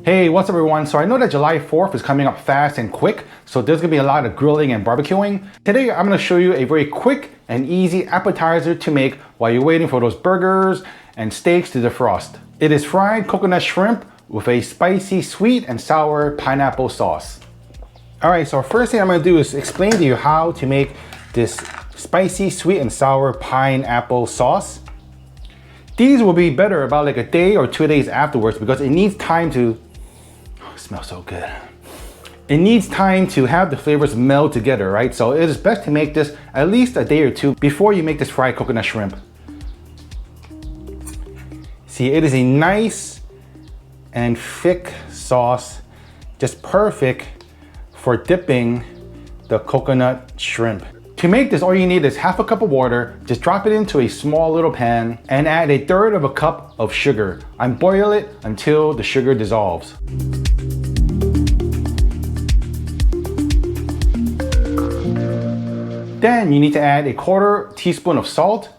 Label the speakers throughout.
Speaker 1: Hey, what's up everyone? So I know that July 4th is coming up fast and quick, so there's gonna be a lot of grilling and barbecuing. Today I'm gonna show you a very quick and easy appetizer to make while you're waiting for those burgers and steaks to defrost. It is fried coconut shrimp with a spicy sweet and sour pineapple sauce. Alright, so first thing I'm gonna do is explain to you how to make this spicy sweet and sour pineapple sauce. These will be better about like a day or 2 days afterwards because it needs time to smells so good. It needs time to have the flavors meld together, right? So it is best to make this at least a day or two before you make this fried coconut shrimp. See, it is a nice and thick sauce, just perfect for dipping the coconut shrimp. To make this, all you need is half a cup of water. Just drop it into a small little pan and add 1/3 of a cup of sugar and boil it until the sugar dissolves. Then you need to add 1/4 teaspoon of salt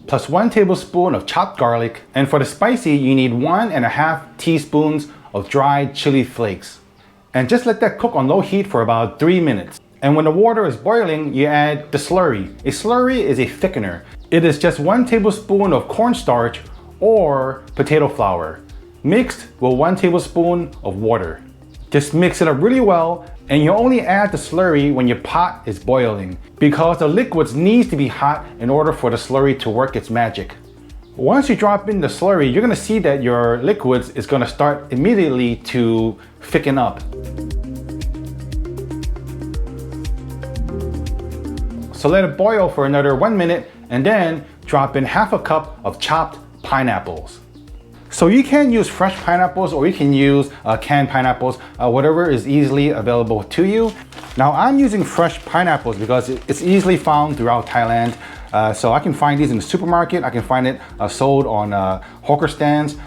Speaker 1: plus 1 tablespoon of chopped garlic. And for the spicy, you need 1.5 teaspoons of dried chili flakes. And just let that cook on low heat for about 3 minutes. And when the water is boiling, you add the slurry. A slurry is a thickener. It is just 1 tablespoon of cornstarch or potato flour mixed with 1 tablespoon of water. Just mix it up really well, and you only add the slurry when your pot is boiling because the liquids needs to be hot in order for the slurry to work its magic. Once you drop in the slurry, you're gonna see that your liquids is gonna start immediately to thicken up. So let it boil for another 1 minute and then drop in half a cup of chopped pineapples. So you can use fresh pineapples or you can use canned pineapples, whatever is easily available to you. Now I'm using fresh pineapples because it's easily found throughout Thailand. So I can find these in the supermarket, I can find it sold on hawker stands,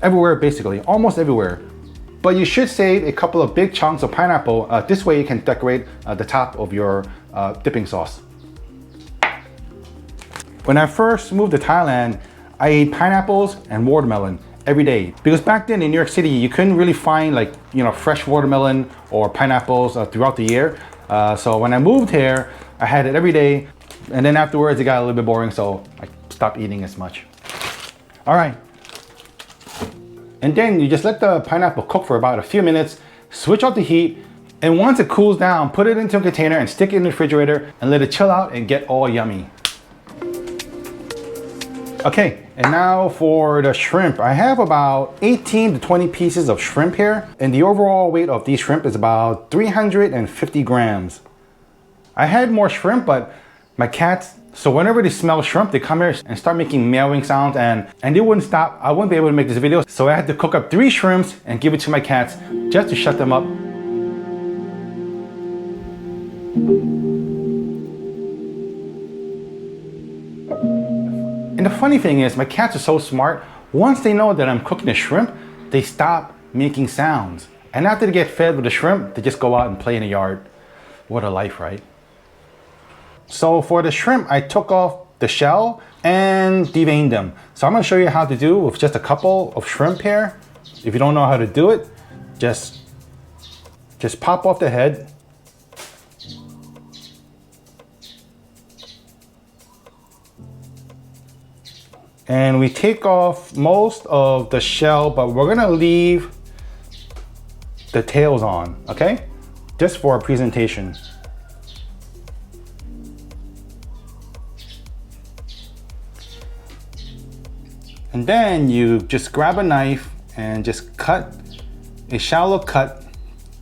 Speaker 1: everywhere basically, almost everywhere. But you should save a couple of big chunks of pineapple. This way you can decorate the top of your dipping sauce. When I first moved to Thailand, I ate pineapples and watermelon every day because back then in New York City you couldn't really find like fresh watermelon or pineapples throughout the year. So when I moved here, I had it every day, and then afterwards it got a little bit boring, so I stopped eating as much. All right, and then you just let the pineapple cook for about a few minutes, switch off the heat, and once it cools down, put it into a container and stick it in the refrigerator and let it chill out and get all yummy. Okay, and now for the shrimp. I have about 18 to 20 pieces of shrimp here, and the overall weight of these shrimp is about 350 grams. I had more shrimp, but my cats, so whenever they smell shrimp, they come here and start making meowing sounds, and they wouldn't stop. I wouldn't be able to make this video, so I had to cook up 3 shrimps and give it to my cats just to shut them up. And the funny thing is, my cats are so smart. Once they know that I'm cooking the shrimp, they stop making sounds. And after they get fed with the shrimp, they just go out and play in the yard. What a life, right? So for the shrimp, I took off the shell and deveined them. So I'm gonna show you how to do with just a couple of shrimp here. If you don't know how to do it, just pop off the head. And we take off most of the shell, but we're gonna leave the tails on, okay? Just for a presentation. And then you just grab a knife and just cut a shallow cut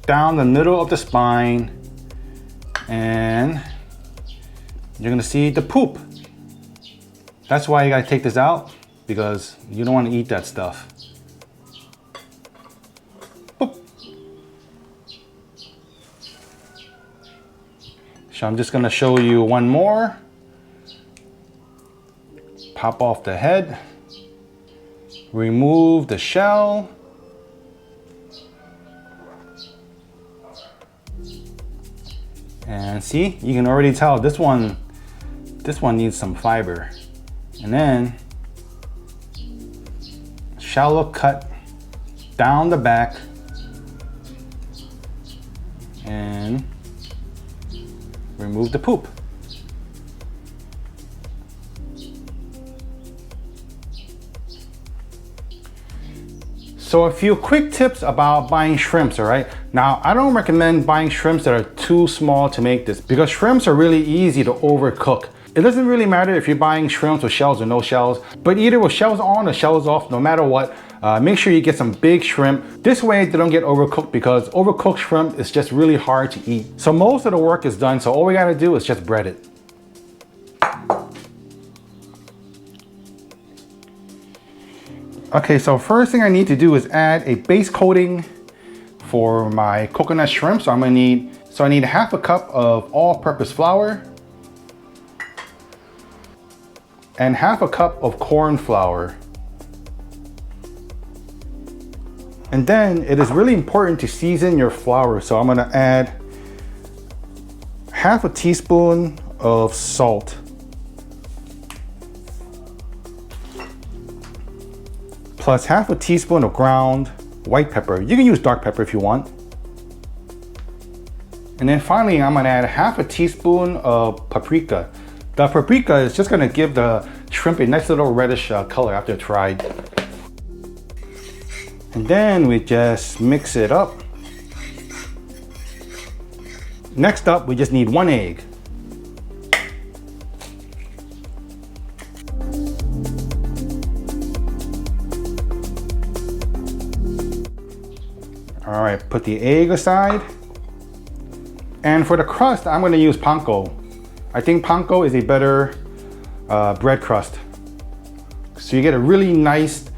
Speaker 1: down the middle of the spine, and you're gonna see the poop. That's why you gotta take this out, because you don't wanna eat that stuff. Boop. So I'm just gonna show you one more. Pop off the head. Remove the shell. And see, you can already tell this one needs some fiber. And then shallow cut down the back and remove the poop. So a few quick tips about buying shrimps, all right? Now, I don't recommend buying shrimps that are too small to make this because shrimps are really easy to overcook. It doesn't really matter if you're buying shrimps with shells or no shells, but either with shells on or shells off, no matter what, make sure you get some big shrimp. This way they don't get overcooked because overcooked shrimp is just really hard to eat. So most of the work is done, so all we gotta do is just bread it. Okay, so first thing I need to do is add a base coating for my coconut shrimp. So I need half a cup of all-purpose flour and half a cup of corn flour. And then it is really important to season your flour. So I'm gonna add half a teaspoon of salt. Plus half a teaspoon of ground white pepper. You can use dark pepper if you want. And then finally, I'm gonna add half a teaspoon of paprika. The paprika is just gonna give the shrimp a nice little reddish color after it's fried. And then we just mix it up. Next up, we just need 1 egg. All right, put the egg aside. And for the crust, I'm gonna use panko. I think panko is a better bread crust. So you get a really nice,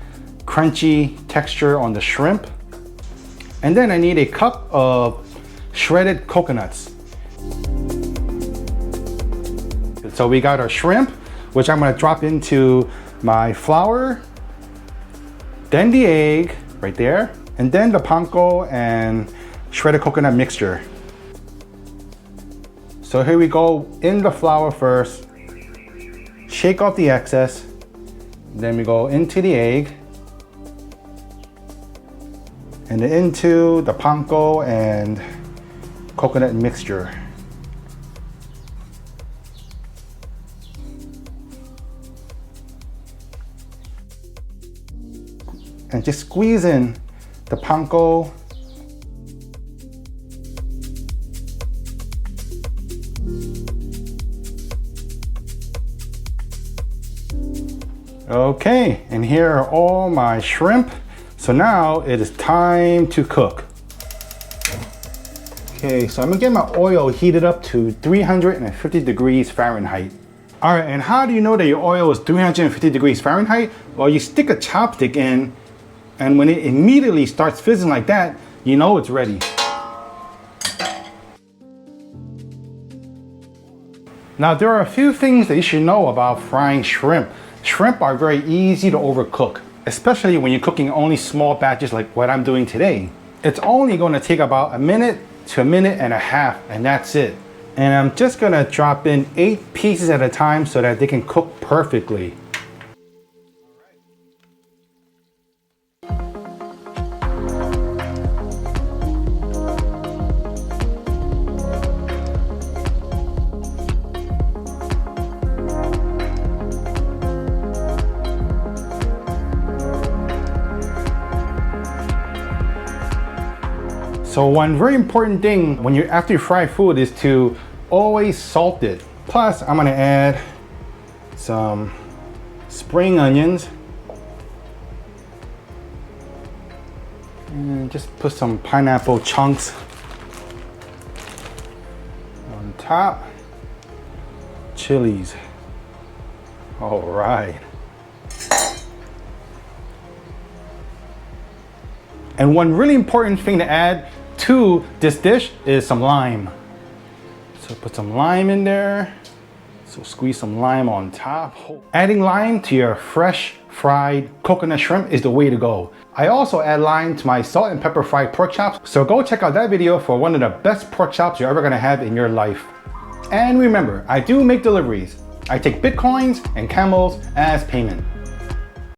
Speaker 1: crunchy texture on the shrimp. And then I need a cup of shredded coconuts. So we got our shrimp, which I'm gonna drop into my flour, then the egg right there, and then the panko and shredded coconut mixture. So here we go in the flour first, shake off the excess, then we go into the egg, and then into the panko and coconut mixture. And just squeeze in the panko. Okay, and here are all my shrimp. So now it is time to cook. Okay, so I'm gonna get my oil heated up to 350 degrees Fahrenheit. All right, and how do you know that your oil is 350 degrees Fahrenheit? Well, you stick a chopstick in, and when it immediately starts fizzing like that, you know it's ready. Now, there are a few things that you should know about frying shrimp. Shrimp are very easy to overcook, especially when you're cooking only small batches like what I'm doing today. It's only going to take about 1 minute to 1.5 minutes, and that's it. And I'm just going to drop in 8 pieces at a time so that they can cook perfectly. So one very important thing after you fry food is to always salt it. Plus, I'm gonna add some spring onions. And just put some pineapple chunks on top. Chilies. All right. And one really important thing to add to this dish is some lime. So put some lime in there. So squeeze some lime on top. Adding lime to your fresh fried coconut shrimp is the way to go. I also add lime to my salt and pepper fried pork chops. So go check out that video for one of the best pork chops you're ever gonna have in your life. And remember, I do make deliveries. I take Bitcoins and Camels as payment.